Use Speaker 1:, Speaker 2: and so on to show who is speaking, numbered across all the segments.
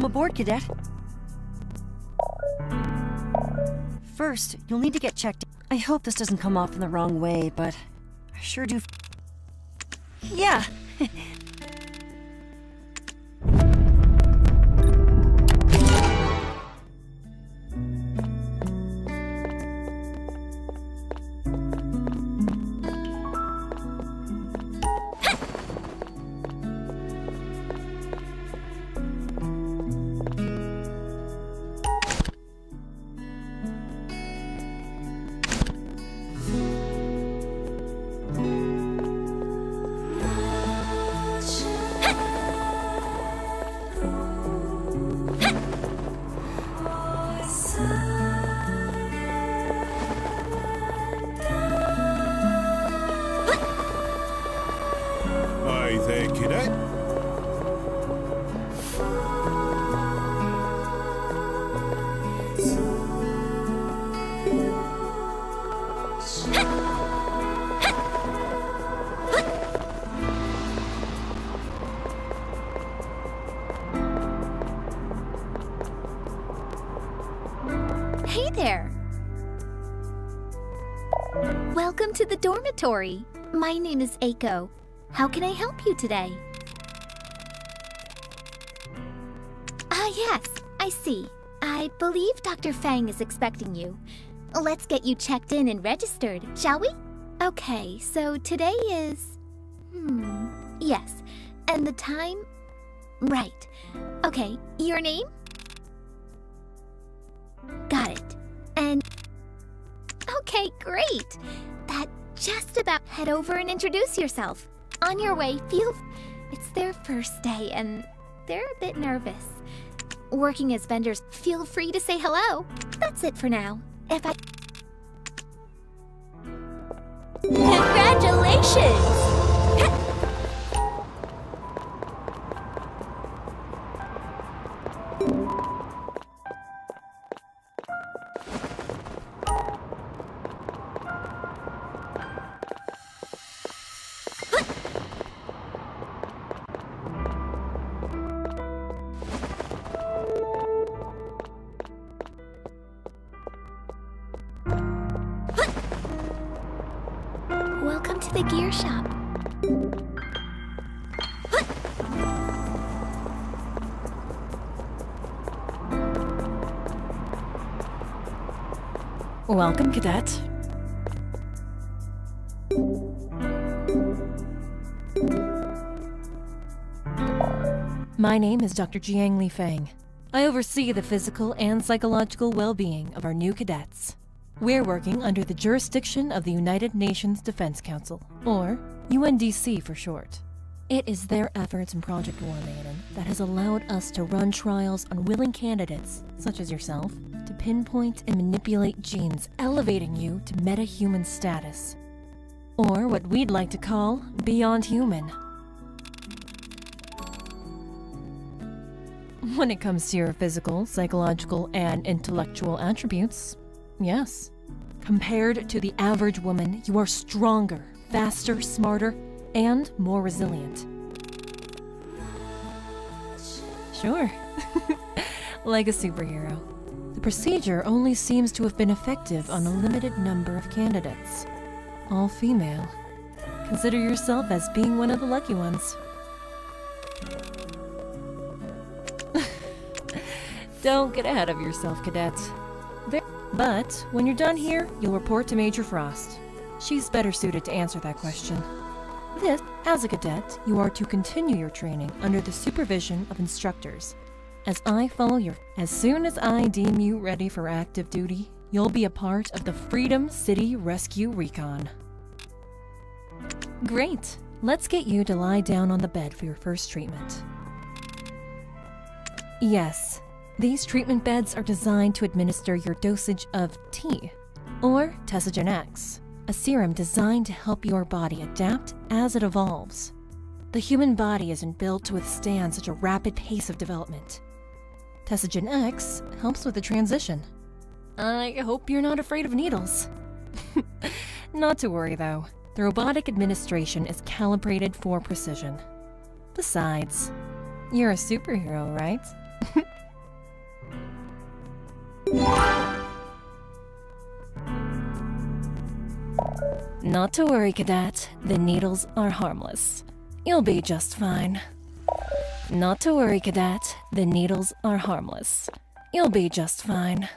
Speaker 1: aboard, Cadet. First, you'll need to get checked. I hope this doesn't come off in the wrong way, but I sure do. Yeah.
Speaker 2: Hey there! Welcome to the dormitory. My name is Aiko. How can I help you today? Yes, I see. I believe Dr. Fang is expecting you. Let's get you checked in and registered, shall we? Okay, so today is... Yes. And the time? Right. Okay, your name? Got it. And... Okay, great! That just about head over and introduce yourself. On your way, It's their first day and they're a bit nervous. Working as vendors, feel free to say hello. That's it for now. Congratulations! Welcome to the gear shop.
Speaker 1: Welcome, Cadet. My name is Dr. Jiang Li Fang. I oversee the physical and psychological well-being of our new cadets. We're working under the jurisdiction of the United Nations Defense Council, or UNDC for short. It is their efforts in Project War Maiden that has allowed us to run trials on willing candidates, such as yourself, to pinpoint and manipulate genes, elevating you to meta-human status. Or what we'd like to call beyond human. When it comes to your physical, psychological, and intellectual attributes, yes. Compared to the average woman, you are stronger, faster, smarter, and more resilient. Sure. Like a superhero. The procedure only seems to have been effective on a limited number of candidates. All female. Consider yourself as being one of the lucky ones. Don't get ahead of yourself, cadets. But when you're done here, you'll report to Major Frost. She's better suited to answer that question. This, as a cadet, you are to continue your training under the supervision of instructors. As soon as I deem you ready for active duty, you'll be a part of the Freedom City Rescue Recon. Great! Let's get you to lie down on the bed for your first treatment. Yes. These treatment beds are designed to administer your dosage of T, or Tesogen X, a serum designed to help your body adapt as it evolves. The human body isn't built to withstand such a rapid pace of development. Tesogen X helps with the transition. I hope you're not afraid of needles. Not to worry though, the robotic administration is calibrated for precision. Besides, you're a superhero, right? Not to worry, Cadet. The needles are harmless. You'll be just fine. Not to worry, Cadet. The needles are harmless. You'll be just fine.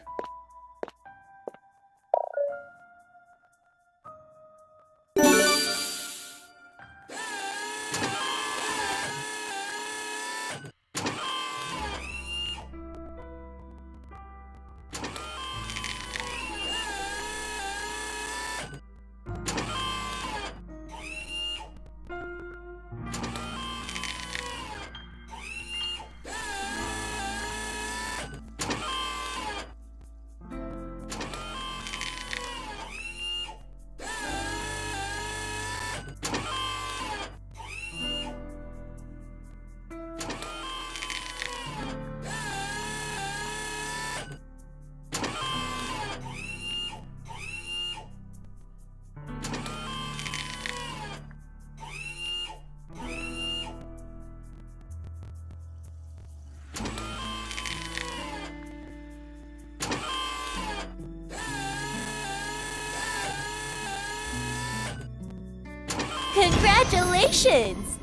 Speaker 2: Congratulations!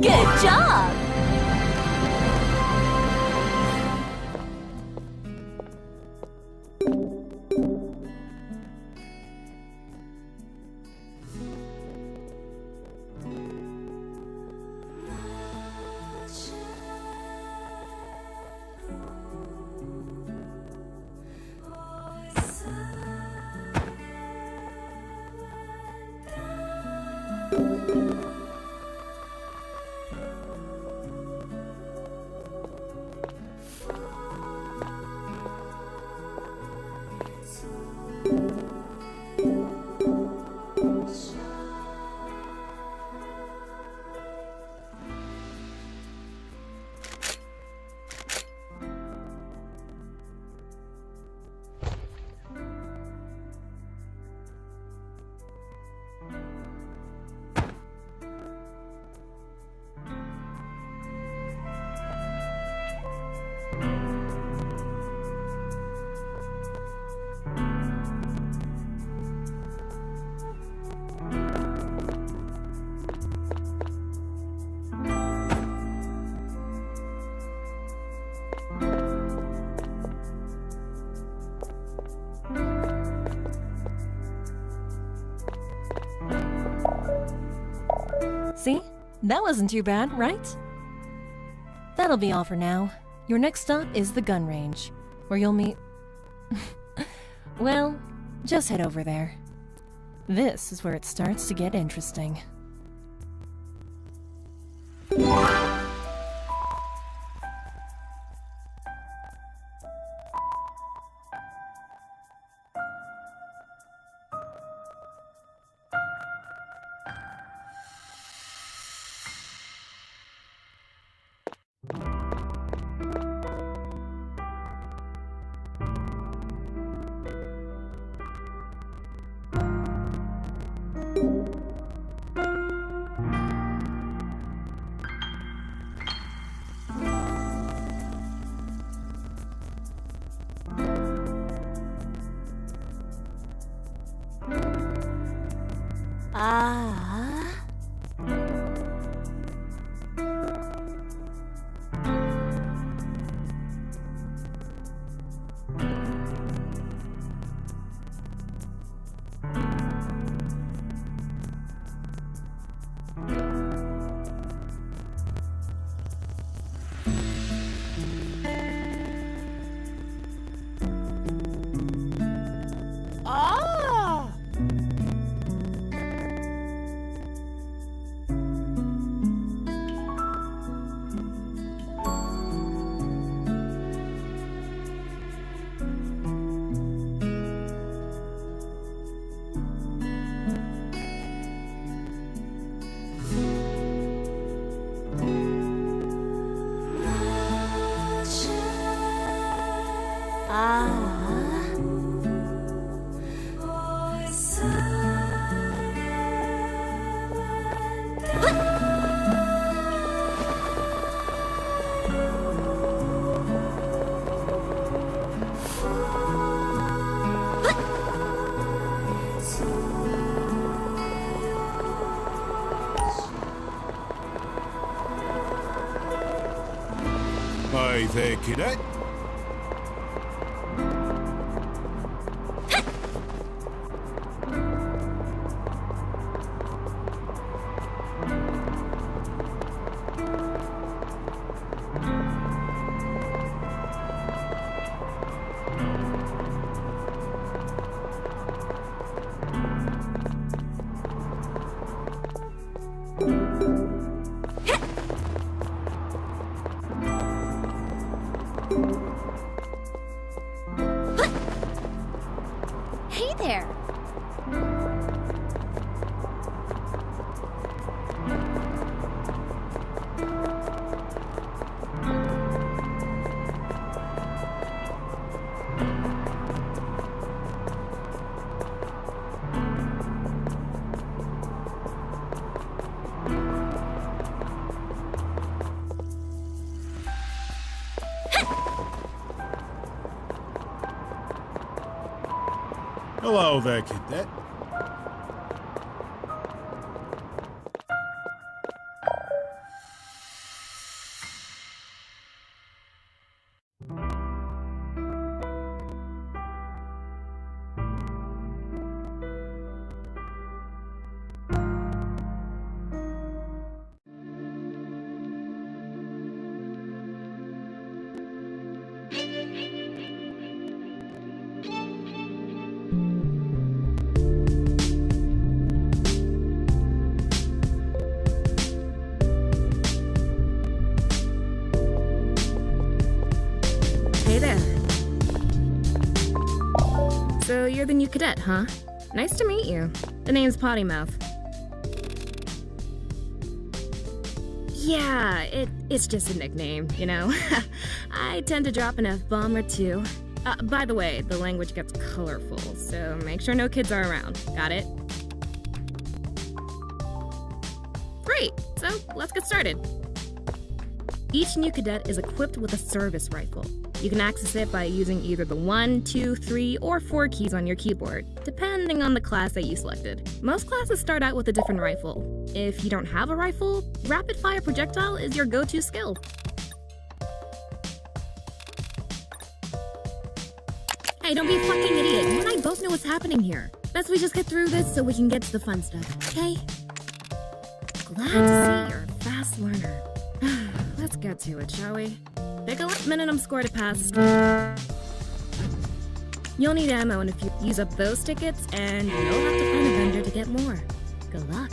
Speaker 2: Good job!
Speaker 1: See? That wasn't too bad, right? That'll be all for now. Your next stop is the gun range, where you'll meet... Well, just head over there. This is where it starts to get interesting.
Speaker 3: there, cadet.
Speaker 2: Hey there!
Speaker 3: Hello there, cadet.
Speaker 4: Hey there. So you're the new cadet, huh? Nice to meet you. The name's Pottymouth. Yeah, it's just a nickname, you know? I tend to drop an F-bomb or two. By the way, the language gets colorful, so make sure no kids are around. Got it? Great, so let's get started. Each new cadet is equipped with a service rifle. You can access it by using either the 1, 2, 3, or 4 keys on your keyboard, depending on the class that you selected. Most classes start out with a different rifle. If you don't have a rifle, rapid-fire projectile is your go-to skill. Hey, don't be a fucking idiot. You and I both know what's happening here. Best we just get through this so we can get to the fun stuff, okay? Glad to see you're a fast learner. Let's get to it, shall we? Pick a minimum score to pass. You'll need ammo and if you use up those tickets, and you'll have to find a vendor to get more. Good luck.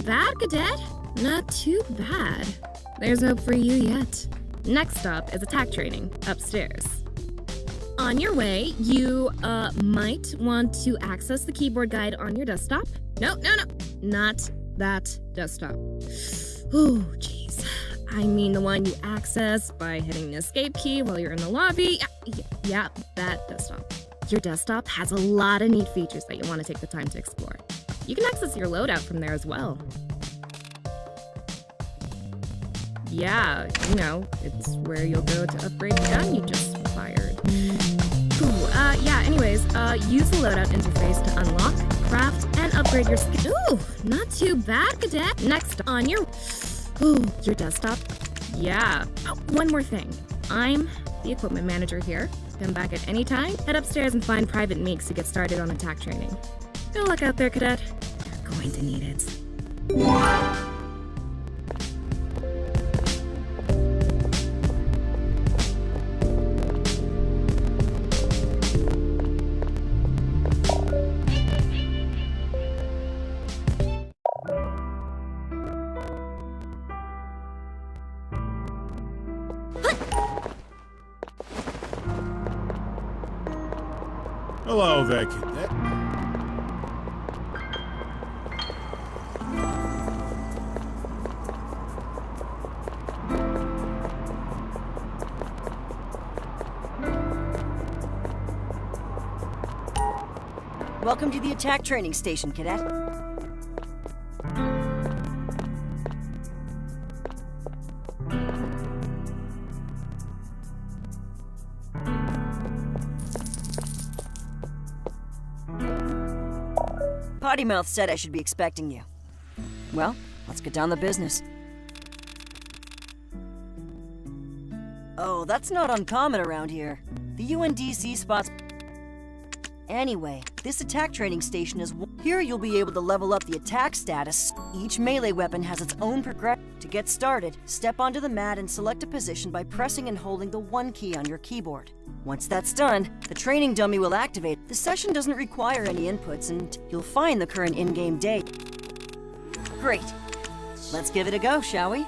Speaker 4: bad, Cadet. Not too bad. There's hope for you yet. Next stop is attack training, upstairs. On your way, you, might want to access the keyboard guide on your desktop. No, not that desktop. Oh, jeez. I mean the one you access by hitting the escape key while you're in the lobby. Yeah, that desktop. Your desktop has a lot of neat features that you'll want to take the time to explore. You can access your loadout from there as well. Yeah, you know, it's where you'll go to upgrade the gun you just fired. Anyways, use the loadout interface to unlock, craft, and upgrade your skill. Ooh, not too bad, Cadet. Next, on your desktop. Yeah. Oh, one more thing. I'm the equipment manager here. Come back at any time, head upstairs and find Private Meeks to get started on attack training. Good luck out there, Cadet. You're going to need it.
Speaker 3: Hello there, Cadet.
Speaker 5: Welcome to the attack training station, Cadet. Potty Mouth said I should be expecting you. Well, let's get down to business. Oh, that's not uncommon around here. The UNDC spots... Anyway, this attack training station is... Here you'll be able to level up the attack status. Each melee weapon has its own progression. To get started, step onto the mat and select a position by pressing and holding the 1 key on your keyboard. Once that's done, the training dummy will activate. The session doesn't require any inputs, and you'll find the current in-game date. Great. Let's give it a go, shall we?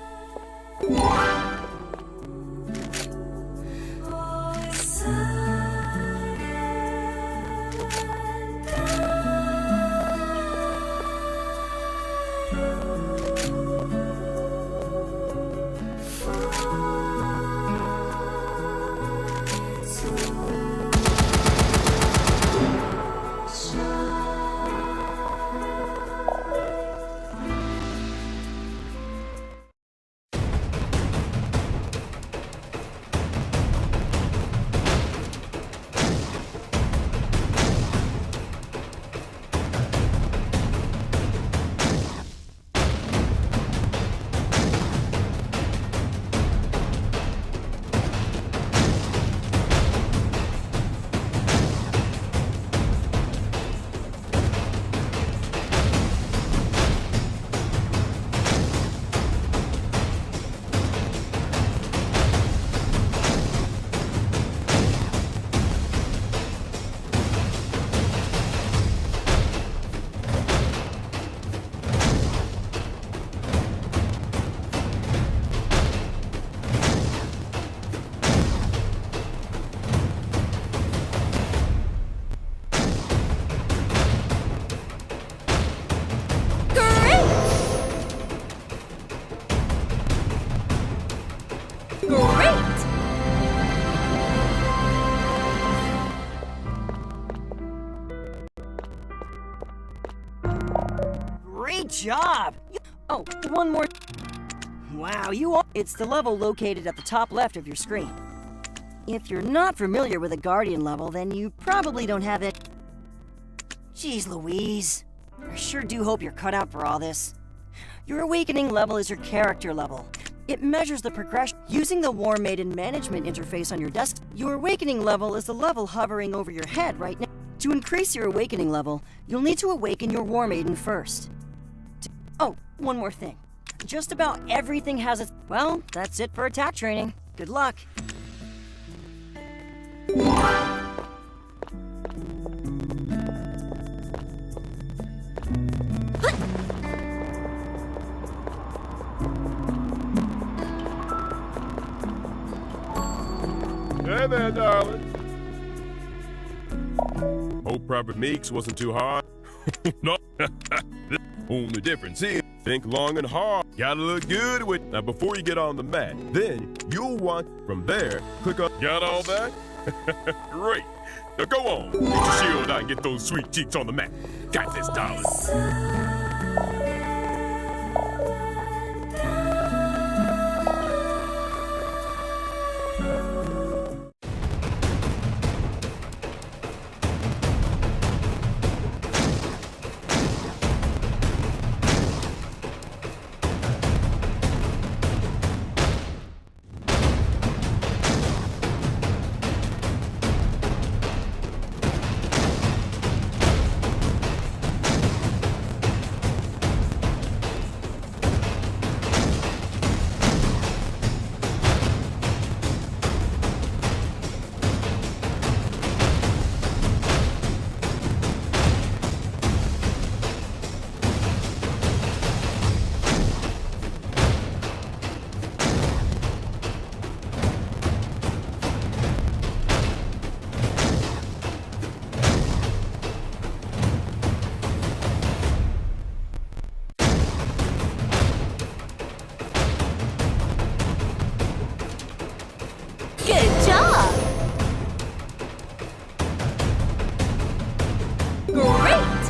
Speaker 5: Great job! Oh, one more. Wow, it's the level located at the top left of your screen. If you're not familiar with a Guardian level, then you probably don't have it. Jeez Louise. I sure do hope you're cut out for all this. Your Awakening level is your character level. It measures the progression. Using the War Maiden management interface on your desk, your Awakening level is the level hovering over your head right now. To increase your Awakening level, you'll need to awaken your War Maiden first. Oh, one more thing. Just about everything has its... Well, that's it for attack training. Good luck.
Speaker 6: Hey there, darling. Hope Private Meeks wasn't too hard. No. Only difference is, think long and hard. Gotta look good with. Now, before you get on the mat, then you'll want from there. Click on. Got all that? Great. Now go on. Get your shield out and get those sweet cheeks on the mat. Got this, darling.
Speaker 2: Good job! Great!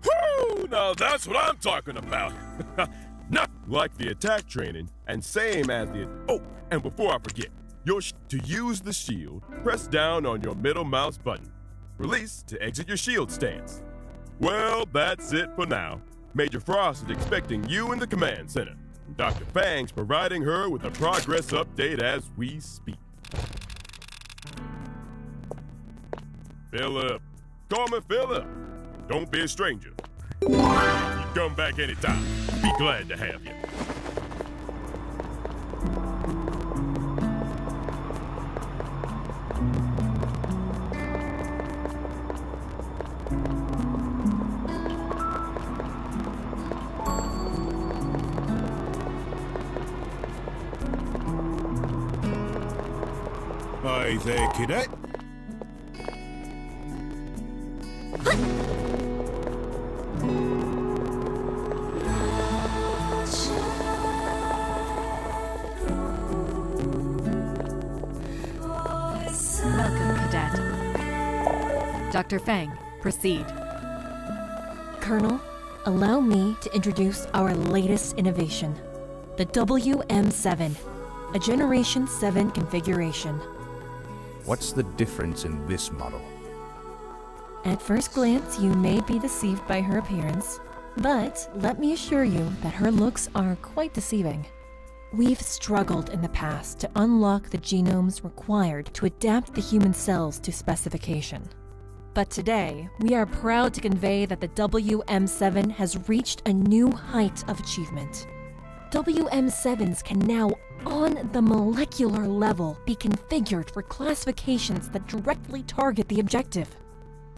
Speaker 6: Woo! Now that's what I'm talking about. Not like the attack training, and same as the. Oh, and before I forget, to use the shield, press down on your middle mouse button. Release to exit your shield stance. Well, that's it for now. Major Frost is expecting you in the command center. Dr. Fang's providing her with a progress update as we speak. Philip. Call me Philip. Don't be a stranger. You come back anytime. Be glad to have you.
Speaker 3: Hi there, cadet.
Speaker 1: Welcome, Cadet. Dr. Fang, proceed. Colonel, allow me to introduce our latest innovation, the WM7, a Generation 7 configuration.
Speaker 7: What's the difference in this model?
Speaker 1: At first glance, you may be deceived by her appearance, but let me assure you that her looks are quite deceiving. We've struggled in the past to unlock the genomes required to adapt the human cells to specification. But today, we are proud to convey that the WM7 has reached a new height of achievement. WM7s can now, on the molecular level, be configured for classifications that directly target the objective.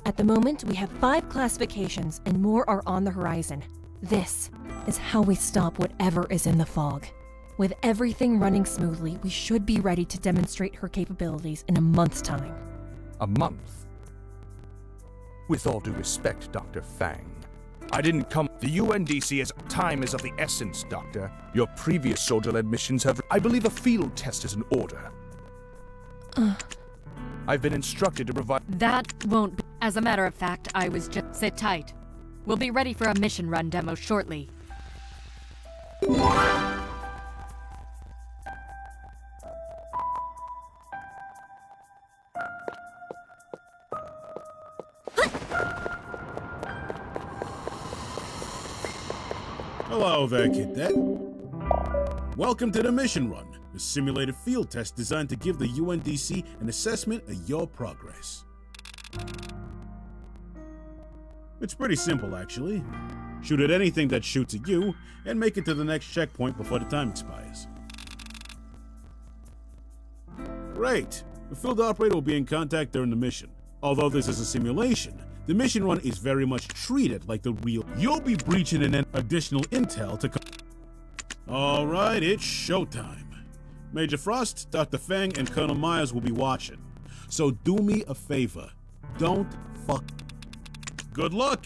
Speaker 1: At the moment, we have 5 classifications and more are on the horizon. This is how we stop whatever is in the fog. With everything running smoothly, we should be ready to demonstrate her capabilities in a month's time.
Speaker 7: A month? With all due respect, Dr. Fang, I didn't come. The UNDC as time is of the essence, Doctor. Your previous soldier-led missions have. I believe a field test is in order. I've been instructed to provide.
Speaker 8: That won't be. As a matter of fact, I was just. Sit tight. We'll be ready for a mission run demo shortly.
Speaker 3: Hello there, cadet. Welcome to the mission run, a simulated field test designed to give the UNDC an assessment of your progress. It's pretty simple, actually. Shoot at anything that shoots at you, and make it to the next checkpoint before the time expires. Great. The field operator will be in contact during the mission. Although this is a simulation, the mission run is very much treated like the real. You'll be breaching an additional intel to. All right, it's showtime. Major Frost, Dr. Fang, and Colonel Myers will be watching. So do me a favor. Don't fuck. Good luck.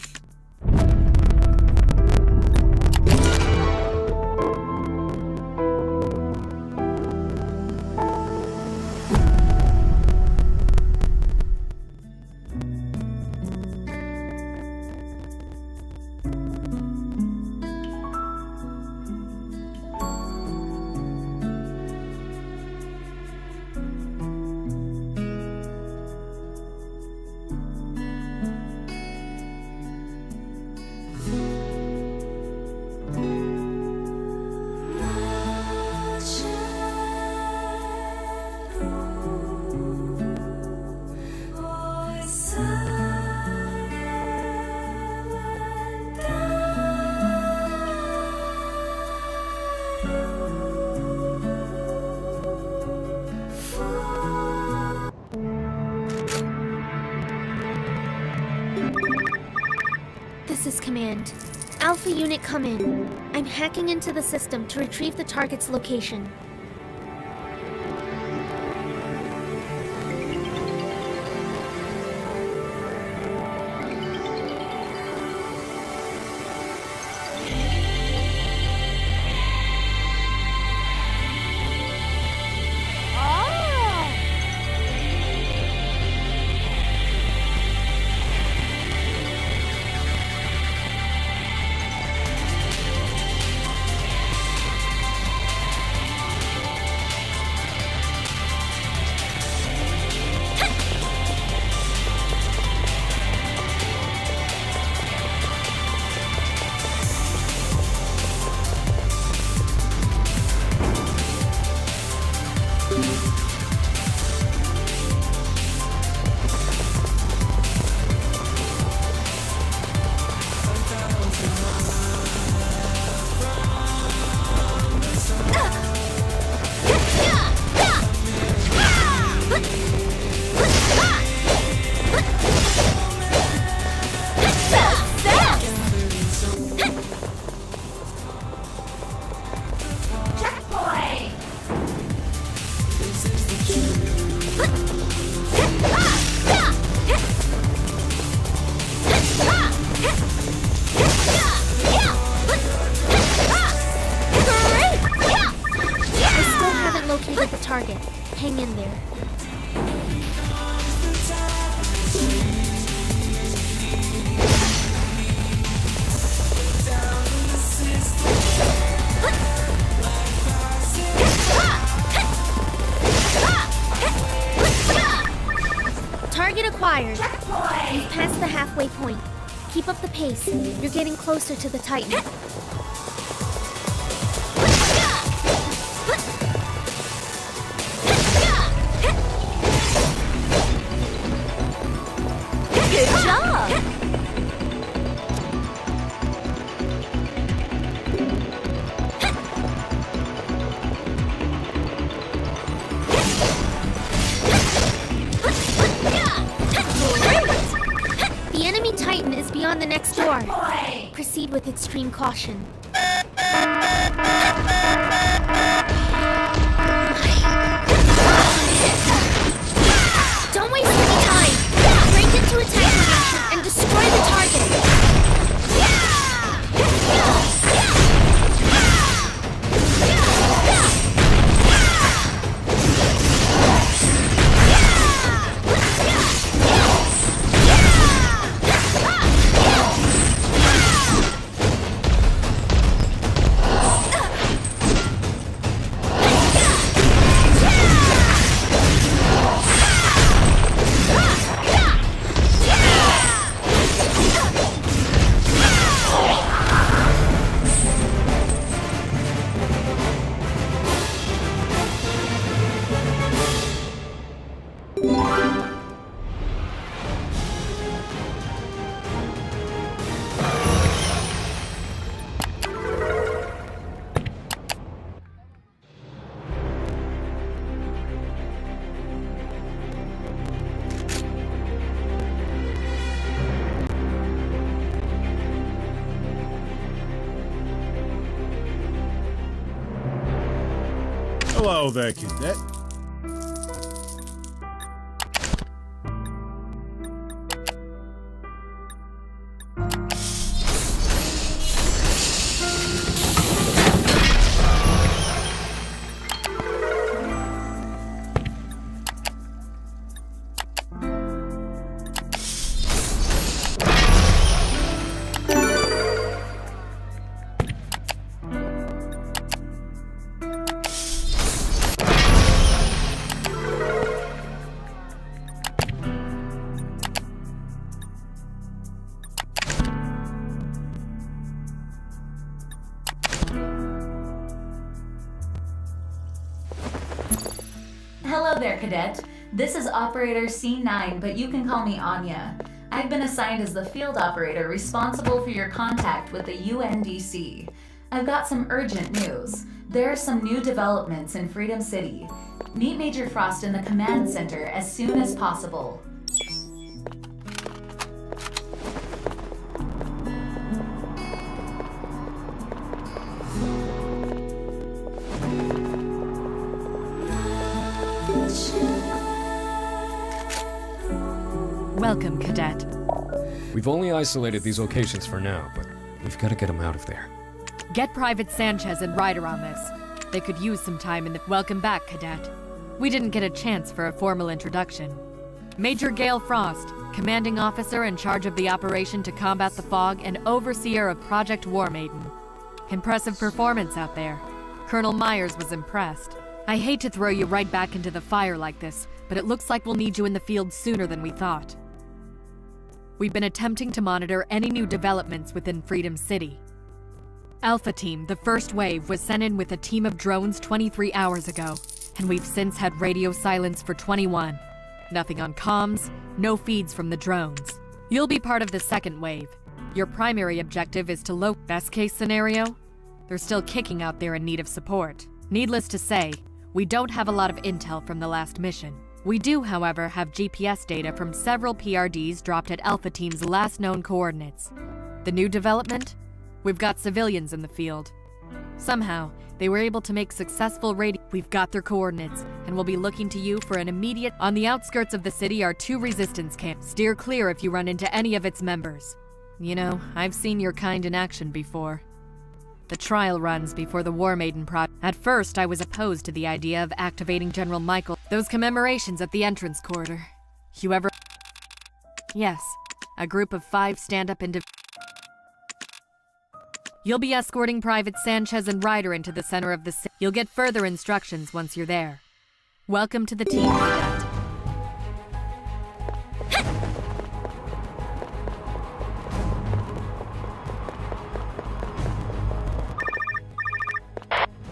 Speaker 9: This is Command. Alpha Unit, come in. I'm hacking into the system to retrieve the target's location. Hang in there. Target acquired. You've passed the halfway point. Keep up the pace. You're getting closer to the Titan.
Speaker 2: Good job!
Speaker 9: The enemy Titan is beyond the next door. Proceed with extreme caution. Don't waste any time. Break into attack formation and destroy the target.
Speaker 3: Hello there, cadet.
Speaker 10: Hello there, Cadet. This is Operator C9, but you can call me Anya. I've been assigned as the field operator responsible for your contact with the UNDC. I've got some urgent news. There are some new developments in Freedom City. Meet Major Frost in the command center as soon as possible.
Speaker 8: Welcome, Cadet.
Speaker 11: We've only isolated these locations for now, but we've got to get them out of there.
Speaker 8: Get Private Sanchez and Ryder on this. They could use some time in the— Welcome back, Cadet. We didn't get a chance for a formal introduction. Major Gale Frost, commanding officer in charge of the operation to combat the fog and overseer of Project War Maiden. Impressive performance out there. Colonel Myers was impressed. I hate to throw you right back into the fire like this, but it looks like we'll need you in the field sooner than we thought. We've been attempting to monitor any new developments within Freedom City. Alpha Team, the first wave, was sent in with a team of drones 23 hours ago, and we've since had radio silence for 21. Nothing on comms, no feeds from the drones. You'll be part of the second wave. Your primary objective is to best case scenario? They're still kicking out there in need of support. Needless to say, we don't have a lot of intel from the last mission. We do, however, have GPS data from several PRDs dropped at Alpha Team's last known coordinates. The new development? We've got civilians in the field. Somehow, they were able to make successful We've got their coordinates, and we'll be looking to you for an immediate— On the outskirts of the city are 2 resistance camps. Steer clear if you run into any of its members. You know, I've seen your kind in action before. The trial runs before the War Maiden project. At first, I was opposed to the idea of activating General Michael. Those commemorations at the entrance corridor. You ever— Yes, a group of 5 stand-up individuals. You'll be escorting Private Sanchez and Ryder into the center of the city. You'll get further instructions once you're there. Welcome to the team, Cadet.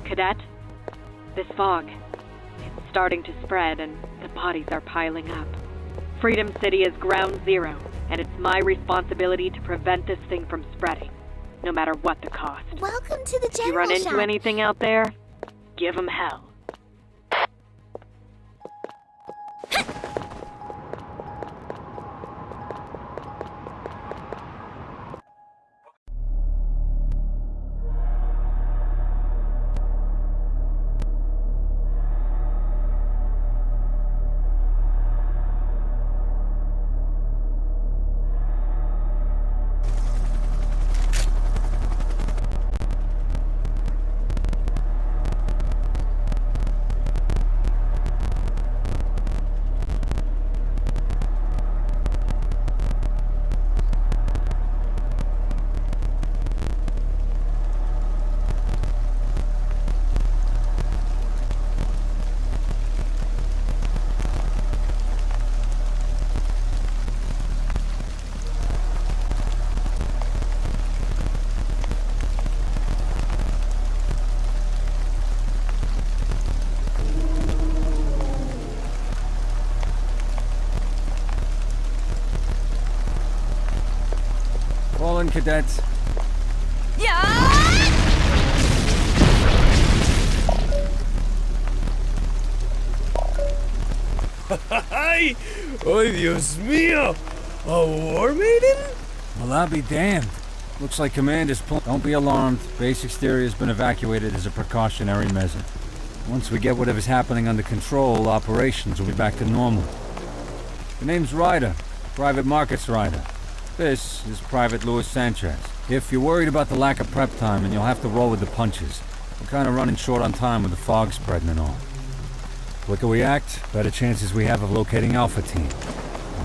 Speaker 12: Cadet, this fog, it's starting to spread and the bodies are piling up. Freedom City is ground zero, and it's my responsibility to prevent this thing from spreading, no matter what the cost.
Speaker 2: Welcome to the general shop.
Speaker 12: You run into anything out there, give 'em hell.
Speaker 13: Fallen cadets.
Speaker 14: ¡Ay! ¡Ay, Dios mío! A War Maiden?
Speaker 13: Well, I'll be damned. Looks like command is pulling. Don't be alarmed. Base exterior has been evacuated as a precautionary measure. Once we get whatever's happening under control, operations will be back to normal. The name's Ryder. Private Markets Ryder. This is Private Louis Sanchez. If you're worried about the lack of prep time, and you'll have to roll with the punches. We're kind of running short on time with the fog spreading and all. Quicker we act, better chances we have of locating Alpha Team.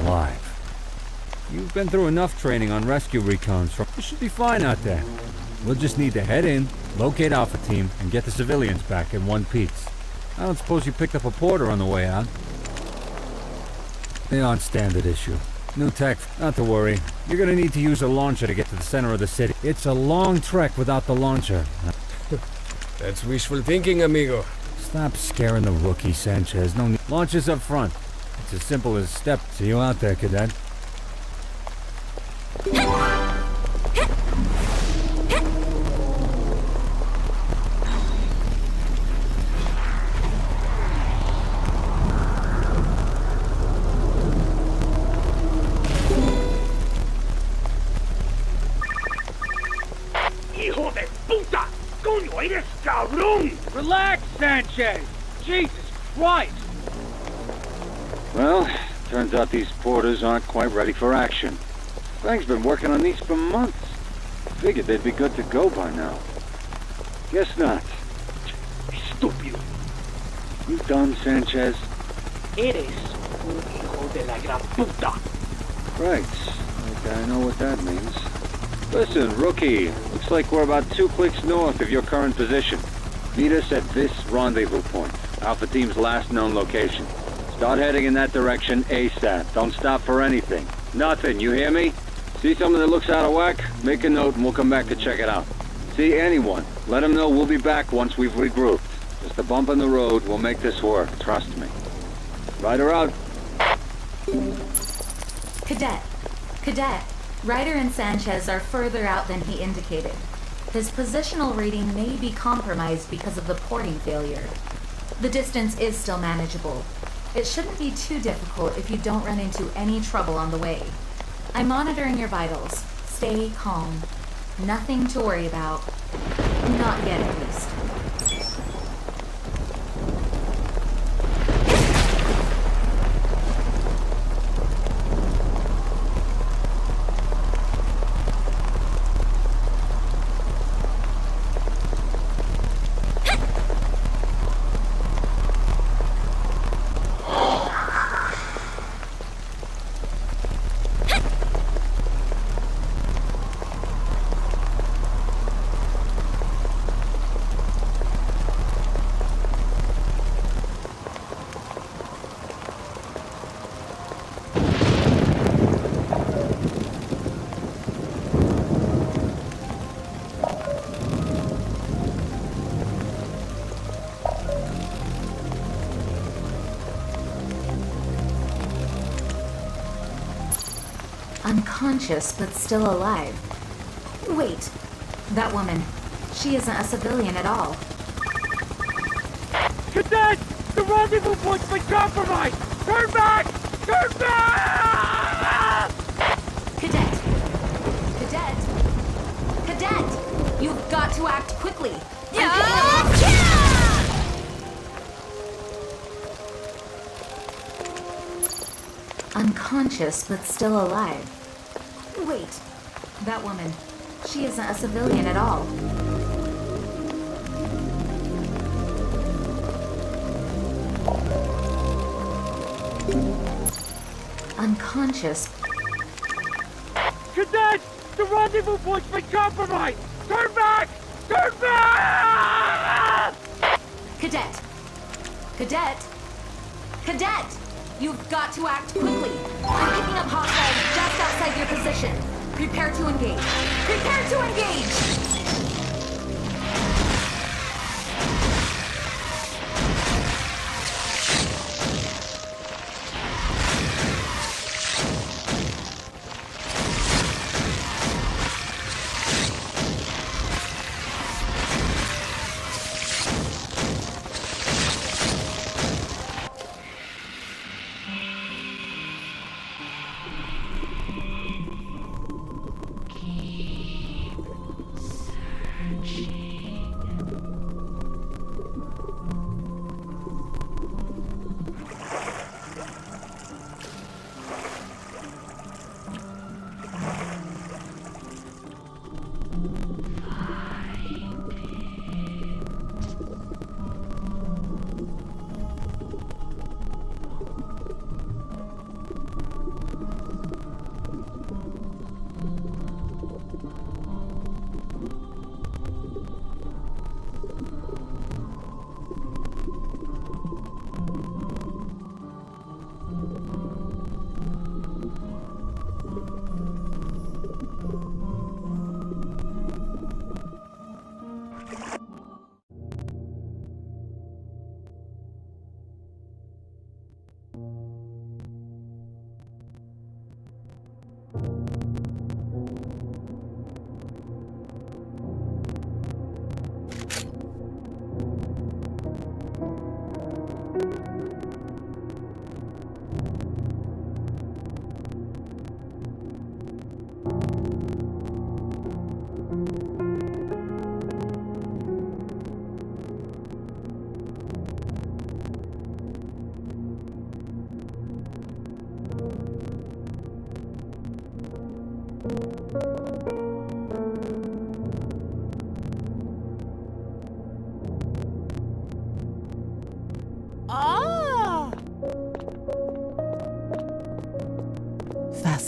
Speaker 13: Alive. You've been through enough training on rescue recons, so you should be fine out there. We'll just need to head in, locate Alpha Team, and get the civilians back in one piece. I don't suppose you picked up a porter on the way out? They aren't standard issue. New tech, not to worry. You're gonna need to use a launcher to get to the center of the city. It's a long trek without the launcher.
Speaker 14: That's wishful thinking, amigo.
Speaker 13: Stop scaring the rookie, Sanchez. No need. Launchers up front. It's as simple as step. See you out there, cadet.
Speaker 15: ¡Hijo de puta! ¡Coño, eres cabrón! Relax, Sanchez! Jesus Christ!
Speaker 13: Well, turns out these porters aren't quite ready for action. Fang's been working on these for months. Figured they'd be good to go by now. Guess not.
Speaker 15: Estúpido.
Speaker 13: You done, Sanchez?
Speaker 15: Eres un hijo de la gran puta.
Speaker 13: Right. Okay, I know what that means. Listen, rookie. Looks like we're about 2 clicks north of your current position. Meet us at this rendezvous point. Alpha Team's last known location. Start heading in that direction ASAP. Don't stop for anything. Nothing, you hear me? See something that looks out of whack? Make a note and we'll come back to check it out. See anyone, let them know we'll be back once we've regrouped. Just a bump in the road will make this work, trust me. Ryder out.
Speaker 10: Cadet, Ryder and Sanchez are further out than he indicated. His positional reading may be compromised because of the porting failure. The distance is still manageable. It shouldn't be too difficult if you don't run into any trouble on the way. I'm monitoring your vitals. Stay calm. Nothing to worry about. Not yet, at least. Unconscious, but still alive. Wait, that woman, she isn't a civilian at all.
Speaker 15: Cadet! The rendezvous point's been compromised! Turn back! Turn back!
Speaker 10: Cadet! You've got to act quickly. Unconscious, but still alive. Wait, that woman, she isn't a civilian at all. Unconscious.
Speaker 15: Cadet! The rendezvous point's been compromised! Turn back! Turn back!
Speaker 10: Cadet! You've got to act quickly. I'm picking up hostiles just outside your position. Prepare to engage. Prepare to engage!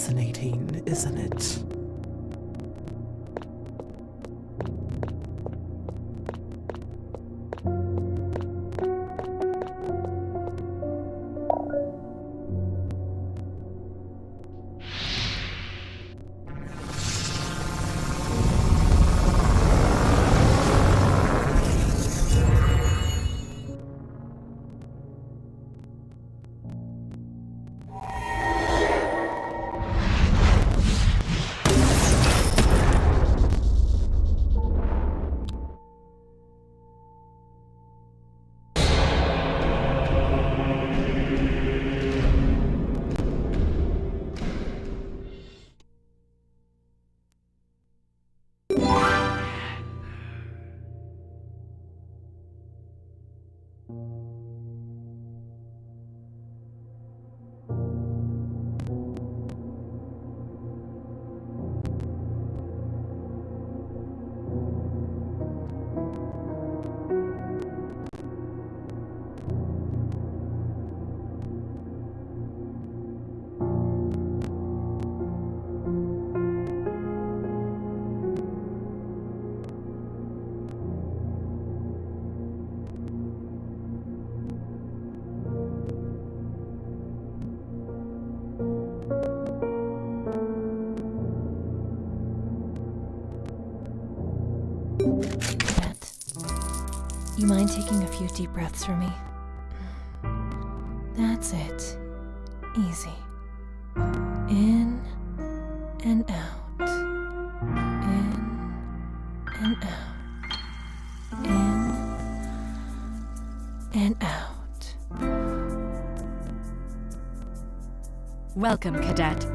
Speaker 16: fascinating, isn't it?
Speaker 1: You mind taking a few deep breaths for me? That's it. Easy. In and out. In and out. In and out.
Speaker 8: Welcome, Cadet.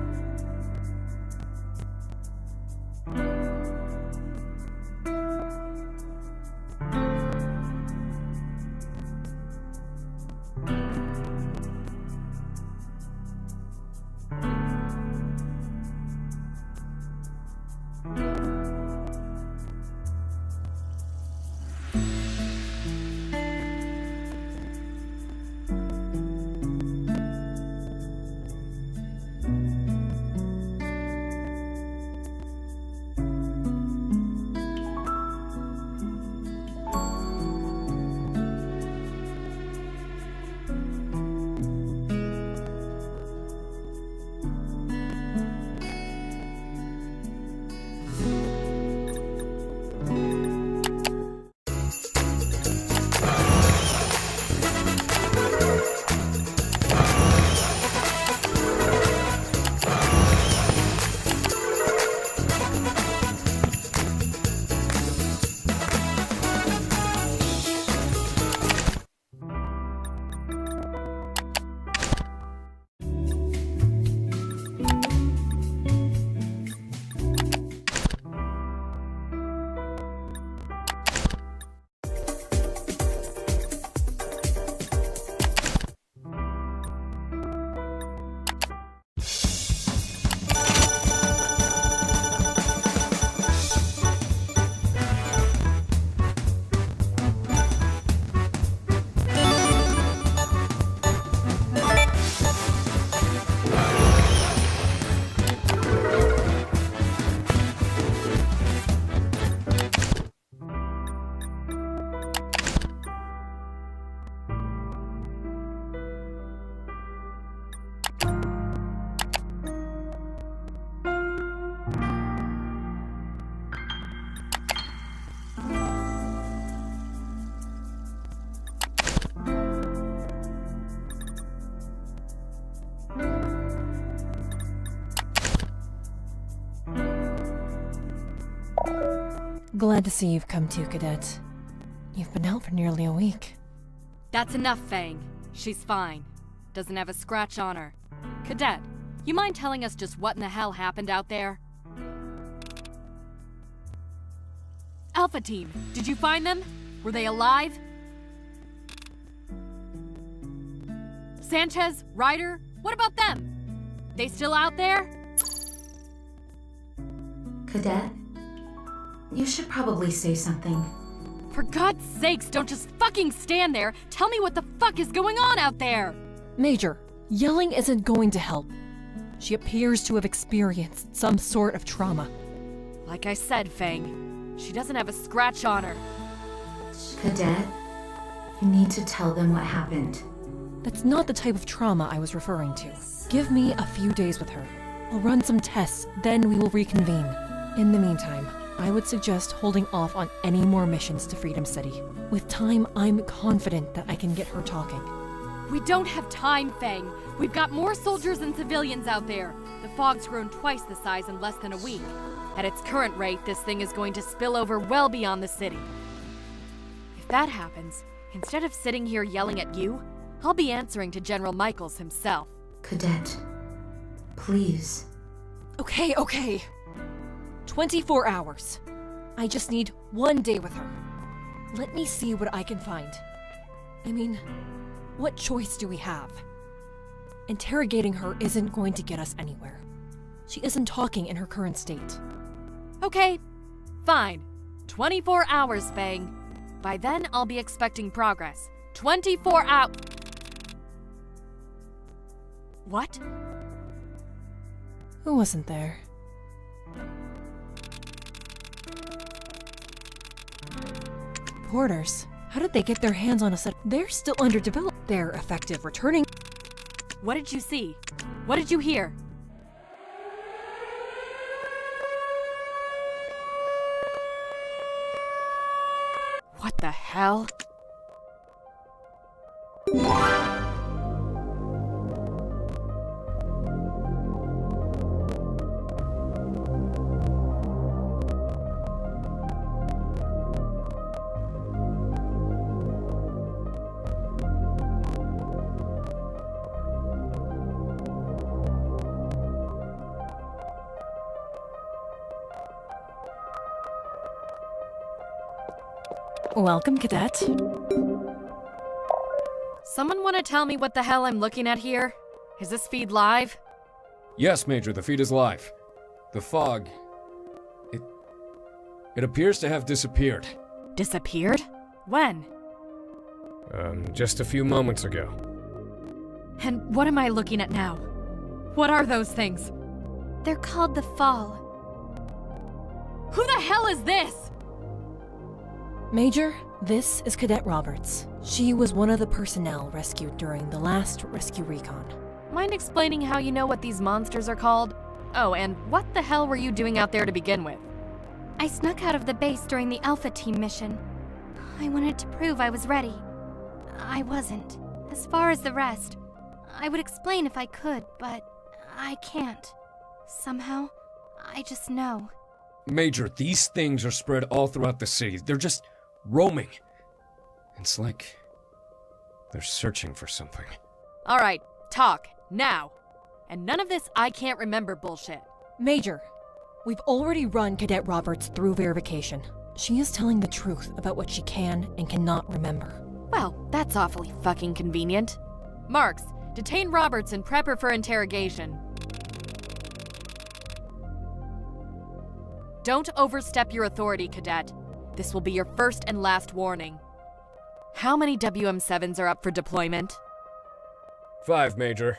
Speaker 1: Glad to see you've come to, Cadet. You've been out for nearly a week.
Speaker 8: That's enough, Fang. She's fine. Doesn't have a scratch on her. Cadet, you mind telling us just what in the hell happened out there? Alpha Team, did you find them? Were they alive? Sanchez, Ryder, what about them? They still out there?
Speaker 10: Cadet, you should probably say something.
Speaker 8: For God's sakes, don't just fucking stand there. Tell me what the fuck is going on out there.
Speaker 1: Major, yelling isn't going to help. She appears to have experienced some sort of trauma.
Speaker 8: Like I said, Fang, she doesn't have a scratch on her.
Speaker 10: Cadet, you need to tell them what happened.
Speaker 1: That's not the type of trauma I was referring to. Give me a few days with her. I'll run some tests, then we will reconvene. In the meantime, I would suggest holding off on any more missions to Freedom City. With time, I'm confident that I can get her talking.
Speaker 8: We don't have time, Fang. We've got more soldiers and civilians out there. The fog's grown twice the size in less than a week. At its current rate, this thing is going to spill over well beyond the city. If that happens, instead of sitting here yelling at you, I'll be answering to General Michaels himself.
Speaker 10: Cadet, please.
Speaker 1: Okay. 24 hours. I just need 1 day with her. Let me see what I can find. I mean, what choice do we have? Interrogating her isn't going to get us anywhere. She isn't talking in her current state.
Speaker 8: Okay, fine. 24 hours, Fang. By then, I'll be expecting progress. 24 hours. What?
Speaker 1: Who wasn't there? Porters. How did they get their hands on a set? They're still underdeveloped. They're effective returning.
Speaker 8: What did you see? What did you hear? What the hell?
Speaker 1: Welcome, Cadet.
Speaker 8: Someone want to tell me what the hell I'm looking at here? Is this feed live?
Speaker 11: Yes, Major, the feed is live. The fog... It appears to have disappeared.
Speaker 8: Disappeared? When?
Speaker 14: Just a few moments ago.
Speaker 8: And what am I looking at now? What are those things?
Speaker 9: They're called the Fall.
Speaker 8: Who the hell is this?
Speaker 1: Major, this is Cadet Roberts. She was one of the personnel rescued during the last rescue recon.
Speaker 8: Mind explaining how you know what these monsters are called? Oh, and what the hell were you doing out there to begin with?
Speaker 9: I snuck out of the base during the Alpha Team mission. I wanted to prove I was ready. I wasn't. As far as the rest, I would explain if I could, but I can't. Somehow, I just know.
Speaker 11: Major, these things are spread all throughout the city. They're just roaming. It's like they're searching for something.
Speaker 8: All right, talk, now. And none of this I can't remember bullshit.
Speaker 1: Major, we've already run Cadet Roberts through verification. She is telling the truth about what she can and cannot remember.
Speaker 8: Well, that's awfully fucking convenient. Marks, detain Roberts and prep her for interrogation. Don't overstep your authority, Cadet. This will be your first and last warning. How many WM7s are up for deployment?
Speaker 14: 5, Major.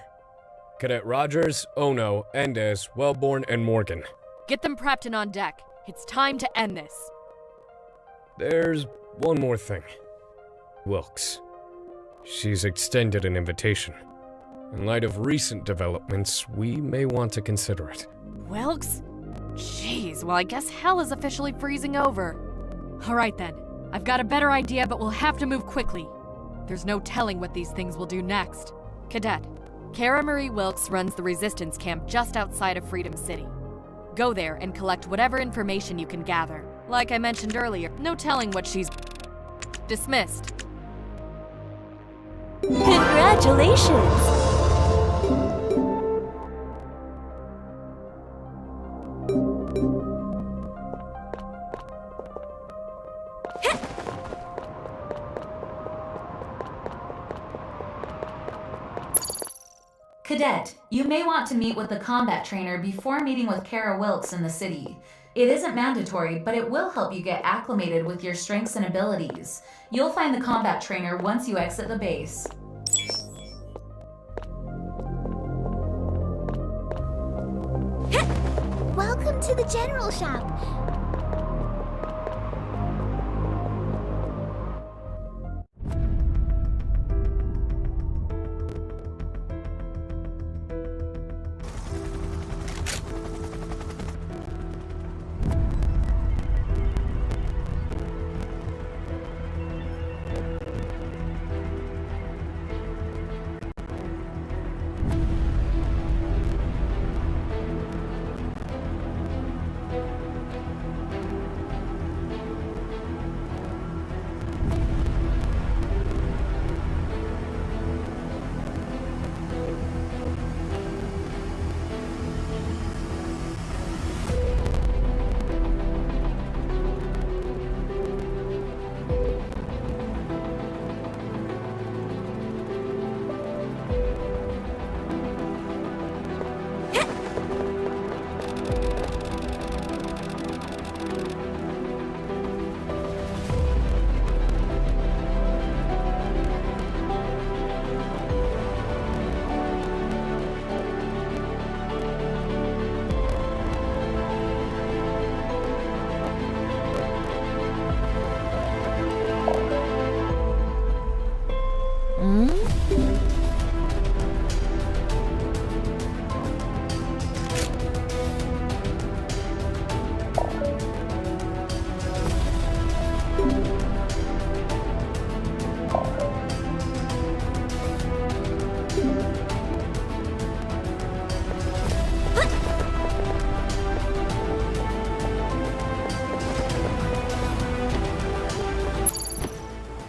Speaker 14: Cadet Rogers, Ono, Endez, Wellborn, and Morgan.
Speaker 8: Get them prepped and on deck. It's time to end this.
Speaker 14: There's one more thing. Wilkes. She's extended an invitation. In light of recent developments, we may want to consider it.
Speaker 8: Wilkes? Jeez, well I guess hell is officially freezing over. Alright then, I've got a better idea, but we'll have to move quickly. There's no telling what these things will do next. Cadet, Cara Marie Wilkes runs the resistance camp just outside of Freedom City. Go there and collect whatever information you can gather. Like I mentioned earlier, no telling what she's... Dismissed.
Speaker 9: Congratulations!
Speaker 10: Cadet, you may want to meet with the combat trainer before meeting with Cara Wilkes in the city. It isn't mandatory, but it will help you get acclimated with your strengths and abilities. You'll find the combat trainer once you exit the base.
Speaker 2: Welcome to the general shop.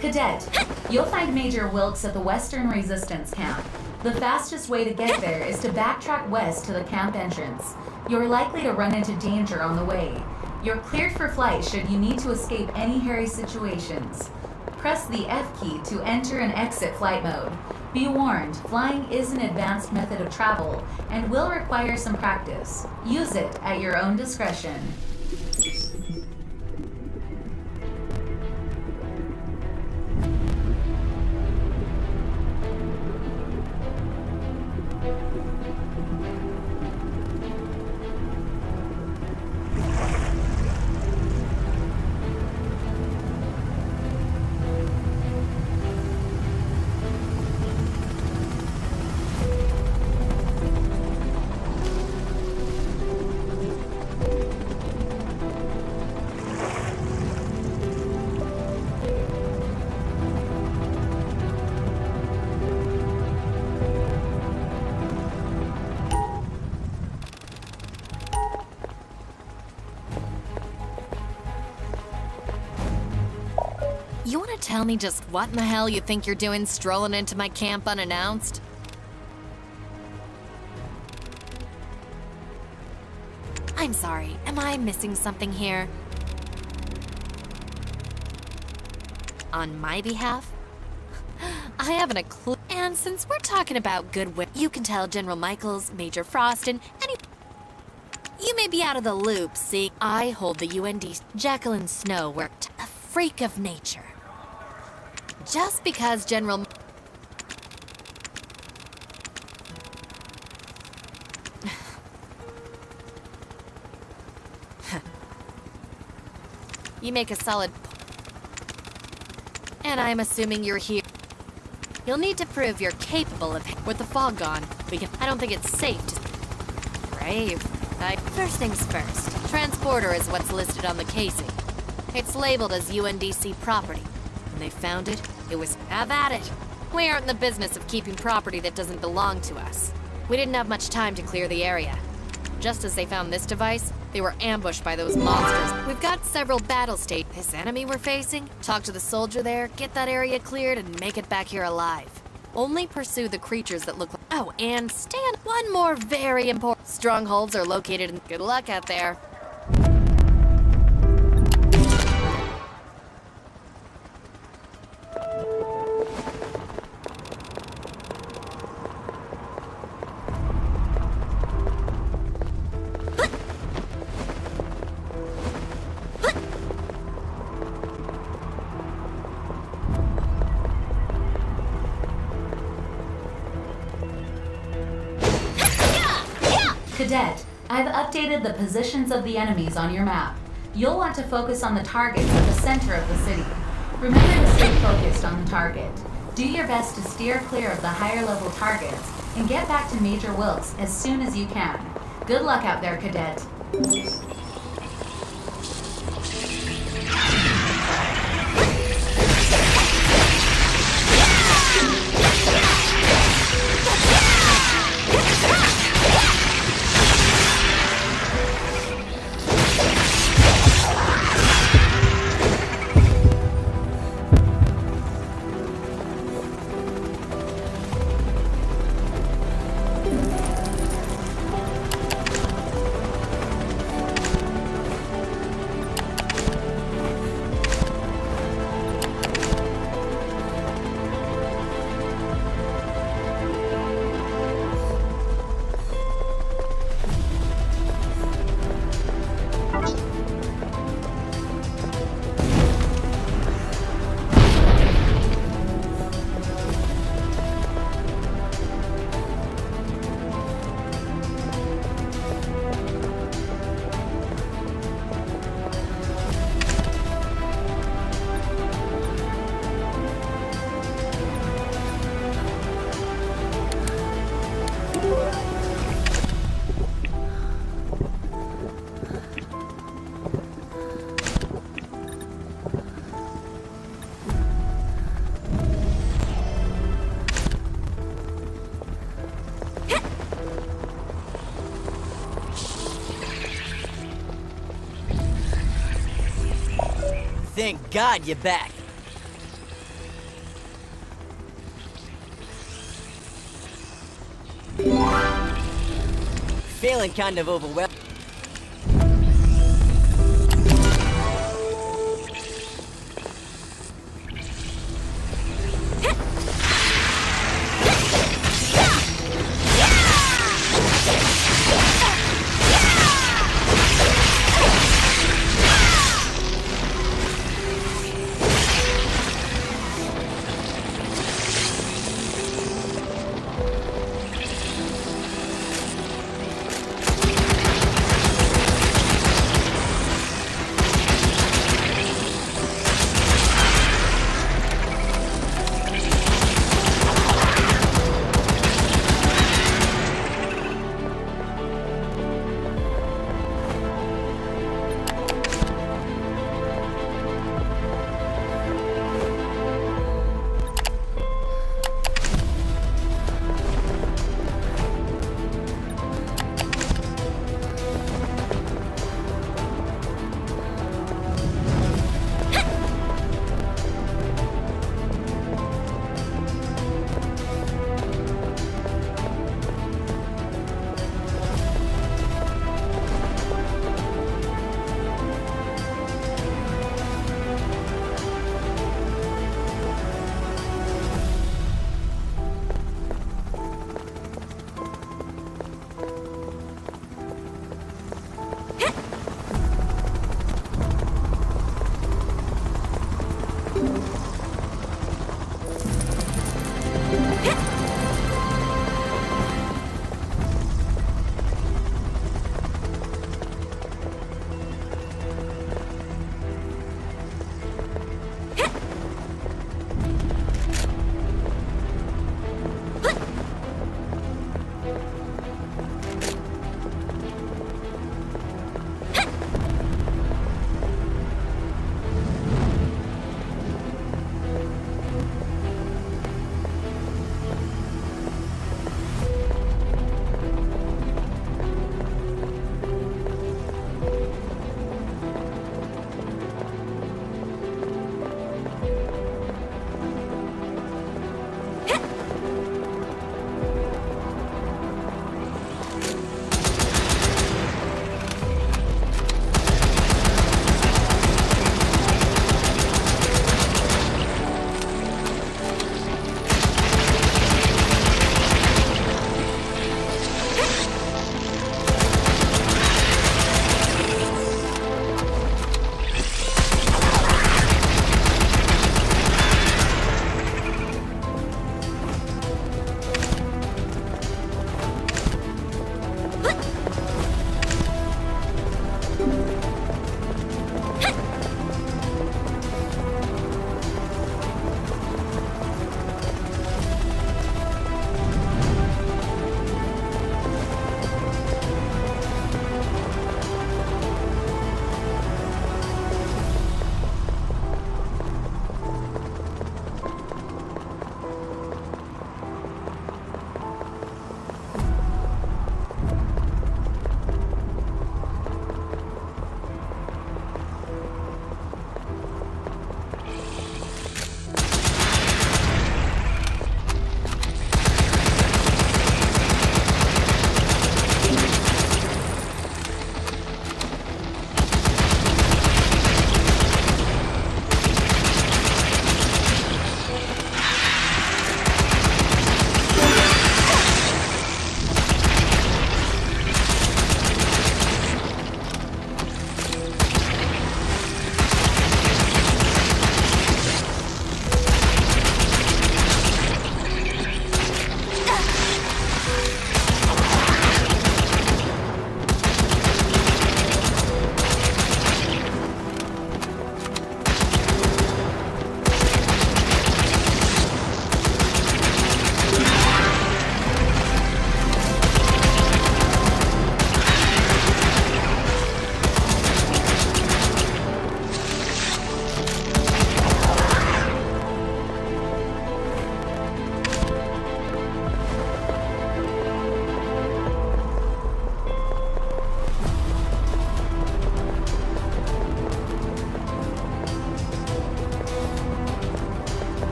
Speaker 10: Cadet, you'll find Major Wilkes at the Western Resistance Camp. The fastest way to get there is to backtrack west to the camp entrance. You're likely to run into danger on the way. You're cleared for flight should you need to escape any hairy situations. Press the F key to enter and exit flight mode. Be warned, flying is an advanced method of travel and will require some practice. Use it at your own discretion.
Speaker 17: You want to tell me just what in the hell you think you're doing strolling into my camp unannounced? I'm sorry, am I missing something here? On my behalf? I haven't a clue. And since we're talking about goodwill, you can tell General Michaels, Major Frost, and any... You may be out of the loop, see? I hold the UND. Jacqueline Snow worked a freak of nature. Just because General... You make a solid... And I'm assuming you're here. You'll need to prove you're capable of... With the fog gone, we can... I don't think it's safe to... Brave. First things first. Transporter is what's listed on the casing. It's labeled as UNDC property. When they found it, it was... Have at it! We aren't in the business of keeping property that doesn't belong to us. We didn't have much time to clear the area. Just as they found this device, they were ambushed by those monsters. We've got several battle states. This enemy we're facing? Talk to the soldier there, get that area cleared, and make it back here alive. Only pursue the creatures that look like... Oh, and stand... One more very important... Strongholds are located in... Good luck out there.
Speaker 10: Cadet, I've updated the positions of the enemies on your map. You'll want to focus on the targets at the center of the city. Remember to stay focused on the target. Do your best to steer clear of the higher level targets and get back to Major Wilkes as soon as you can. Good luck out there, Cadet.
Speaker 5: Thank God you're back. Feeling kind of overwhelmed.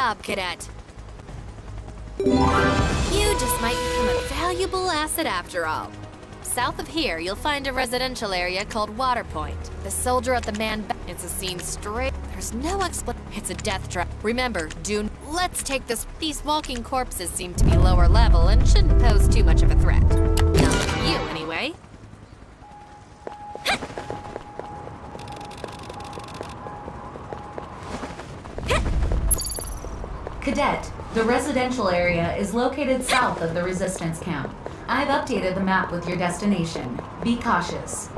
Speaker 17: job, Cadet. You just might become a valuable asset after all. South of here, you'll find a residential area called Waterpoint. The soldier at the it's a scene straight. There's no it's a death trap. Remember, let's take this. These walking corpses seem to be lower level and shouldn't pose too much of a threat. Not to you, anyway.
Speaker 10: Cadet, the residential area is located south of the resistance camp. I've updated the map with your destination. Be cautious.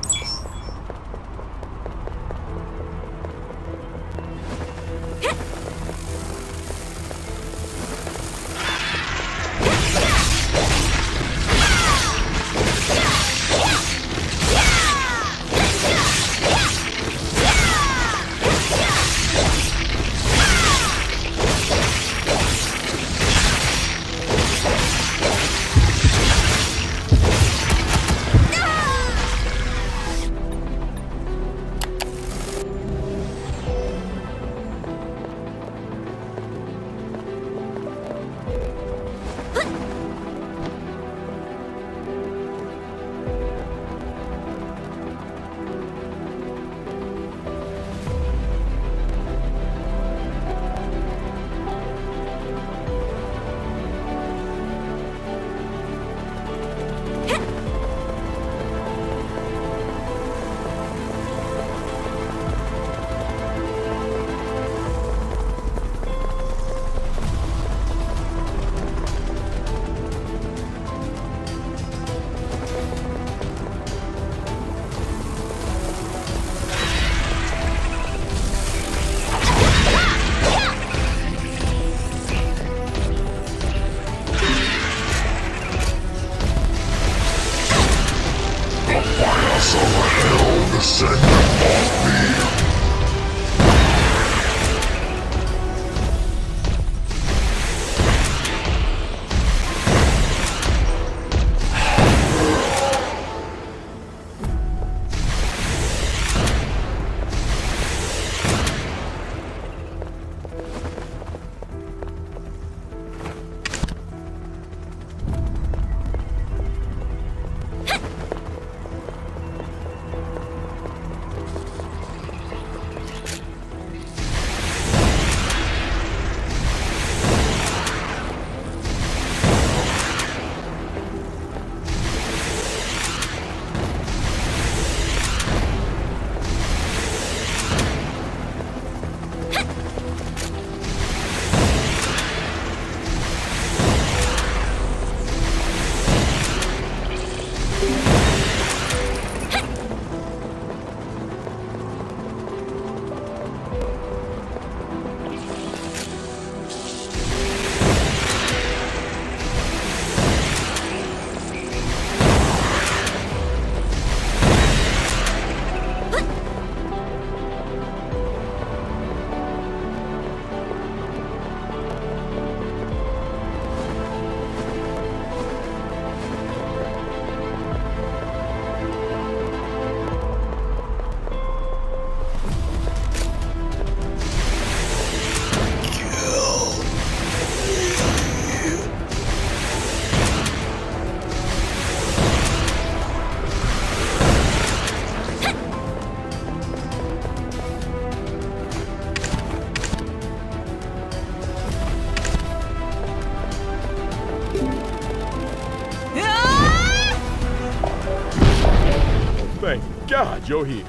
Speaker 6: Thank God you're here.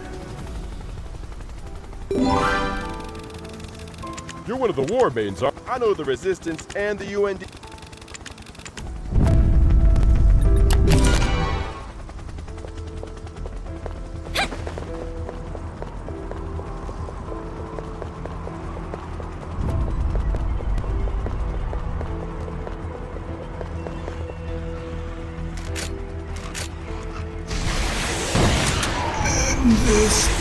Speaker 6: You're one of the war maidens, aren't you? I know the Resistance and the UND.
Speaker 15: This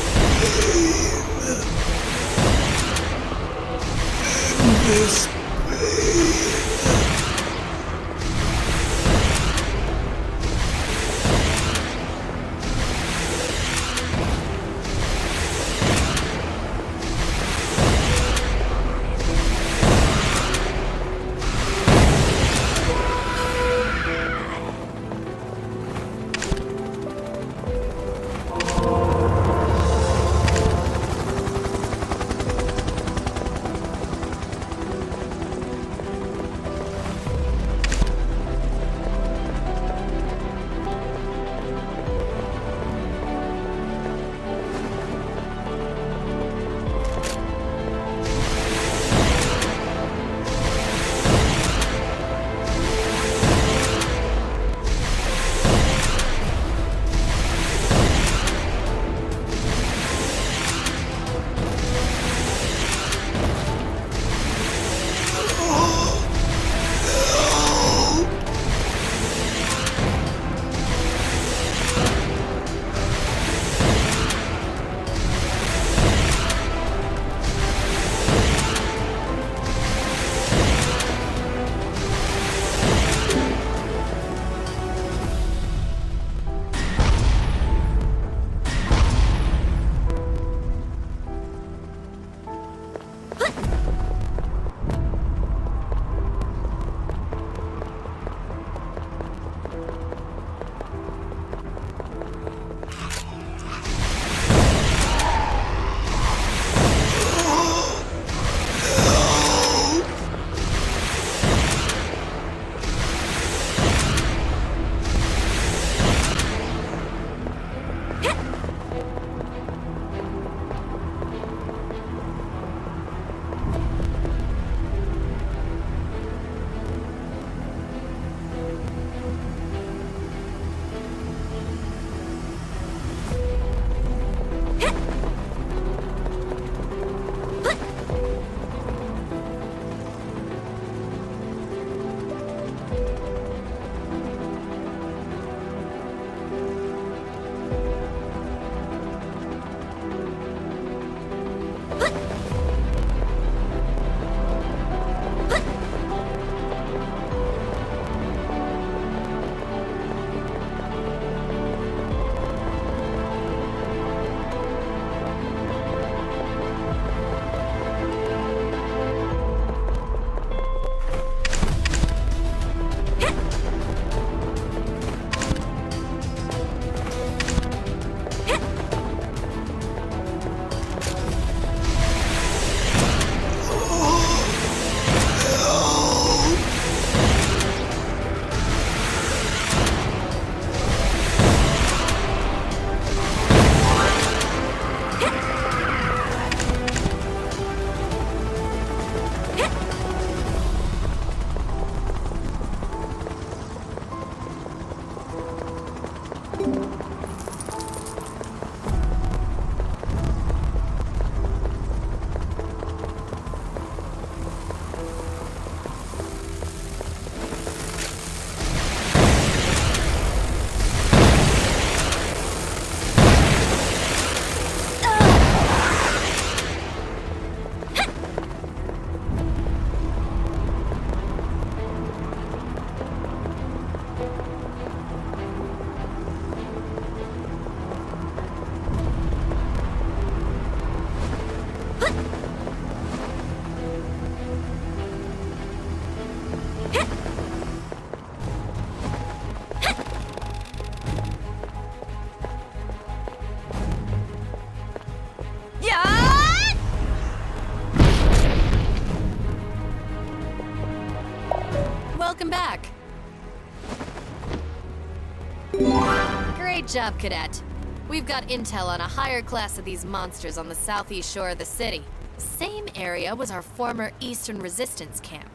Speaker 17: Great job, Cadet. We've got intel on a higher class of these monsters on the southeast shore of the city. The same area was our former Eastern Resistance camp.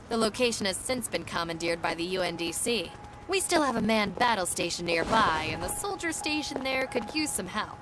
Speaker 17: The location has since been commandeered by the UNDC. We still have a manned battle station nearby, and the soldier station there could use some help.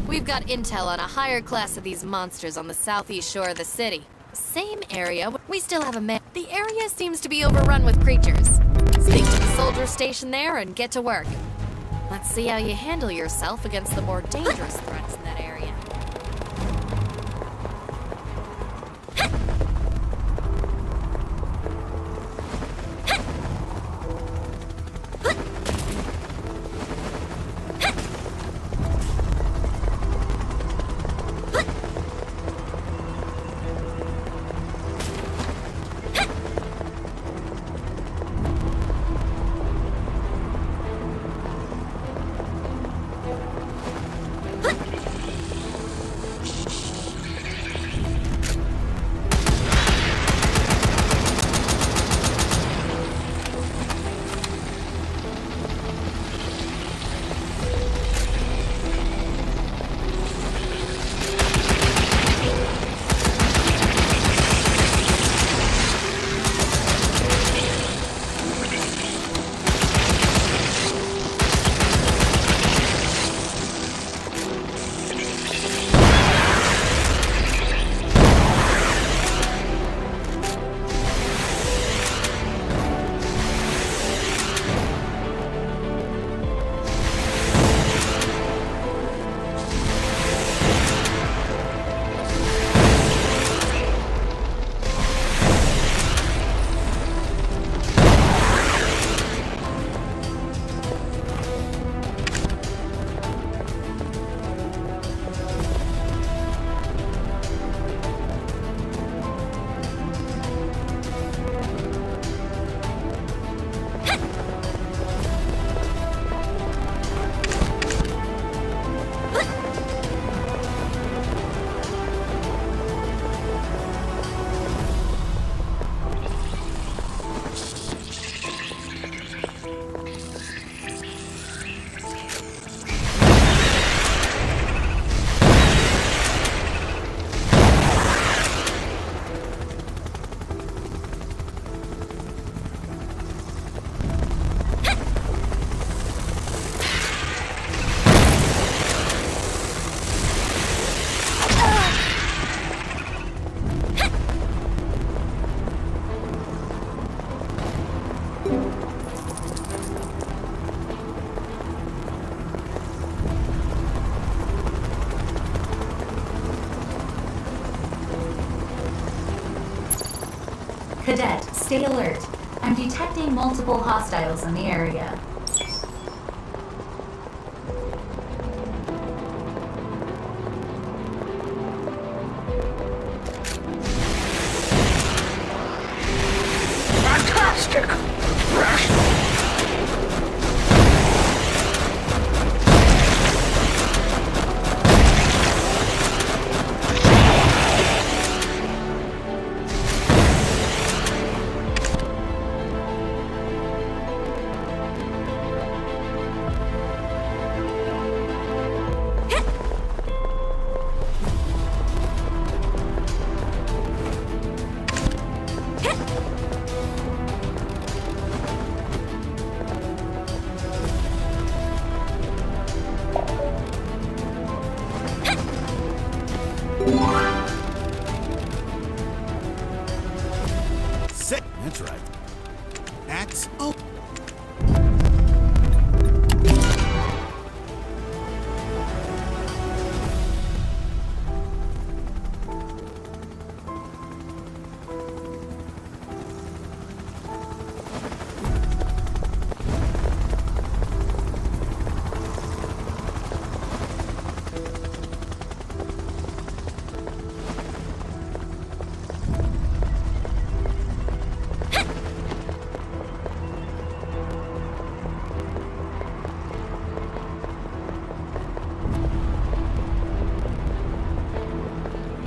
Speaker 17: We've got intel on a higher class of these monsters on the southeast shore of the city. Same area. We still have a man. The area seems to be overrun with creatures. Stick to the soldier station there and get to work. Let's see how you handle yourself against the more dangerous threats in that area.
Speaker 10: Cadet, stay alert. I'm detecting multiple hostiles in the area.
Speaker 15: Fantastic!
Speaker 3: Set. That's right. Axe. Oh.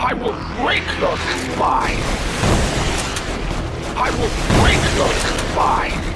Speaker 15: I will break your spine! I will break your spine!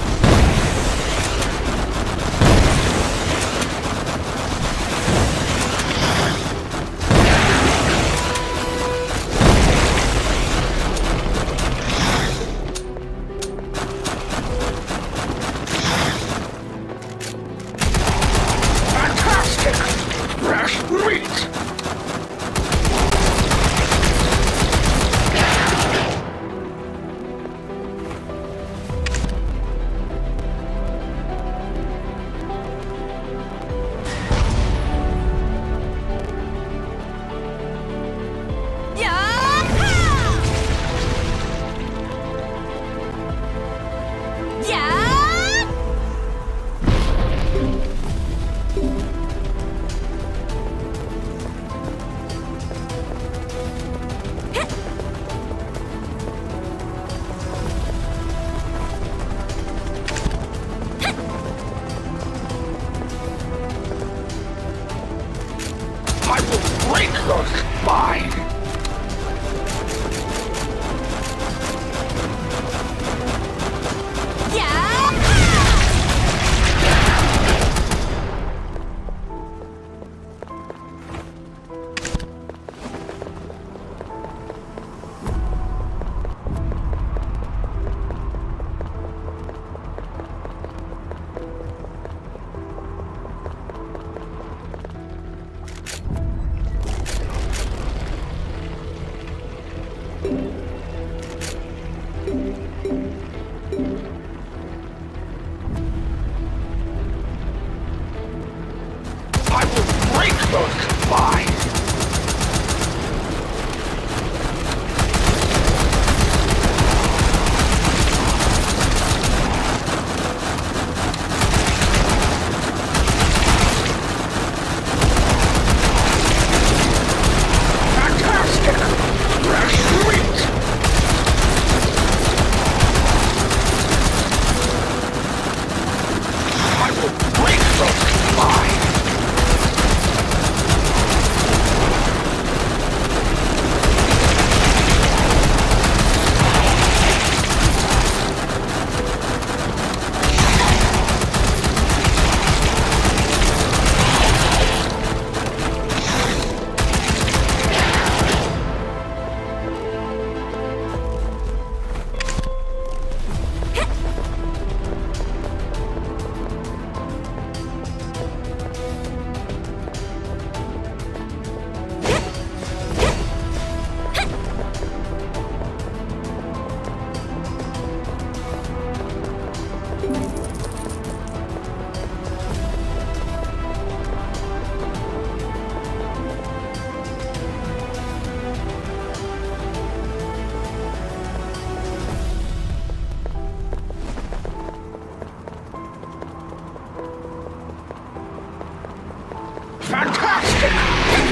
Speaker 15: Fantastic!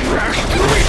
Speaker 15: Fresh meat!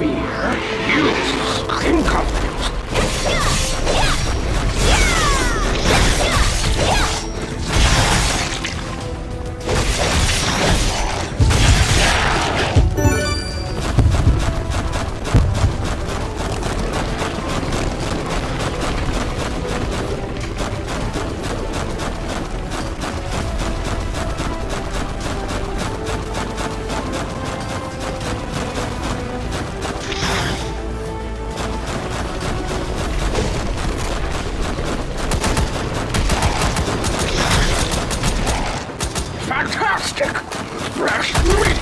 Speaker 15: fear. Use incompetence. Fantastic! Fresh meat!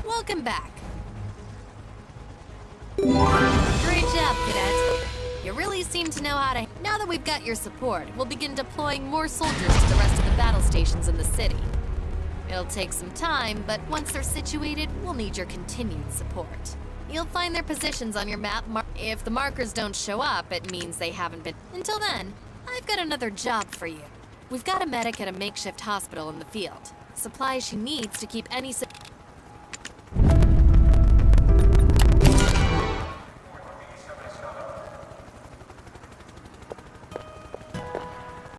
Speaker 17: Welcome back. Great job, Cadet. You really seem to know how to... Now that we've got your support, we'll begin deploying more soldiers to the rest of the battle stations in the city. It'll take some time, but once they're situated, we'll need your continued support. You'll find their positions on your map. If the markers don't show up, it means they haven't been... Until then, I've got another job for you. We've got a medic at a makeshift hospital in the field. Supplies she needs to keep any...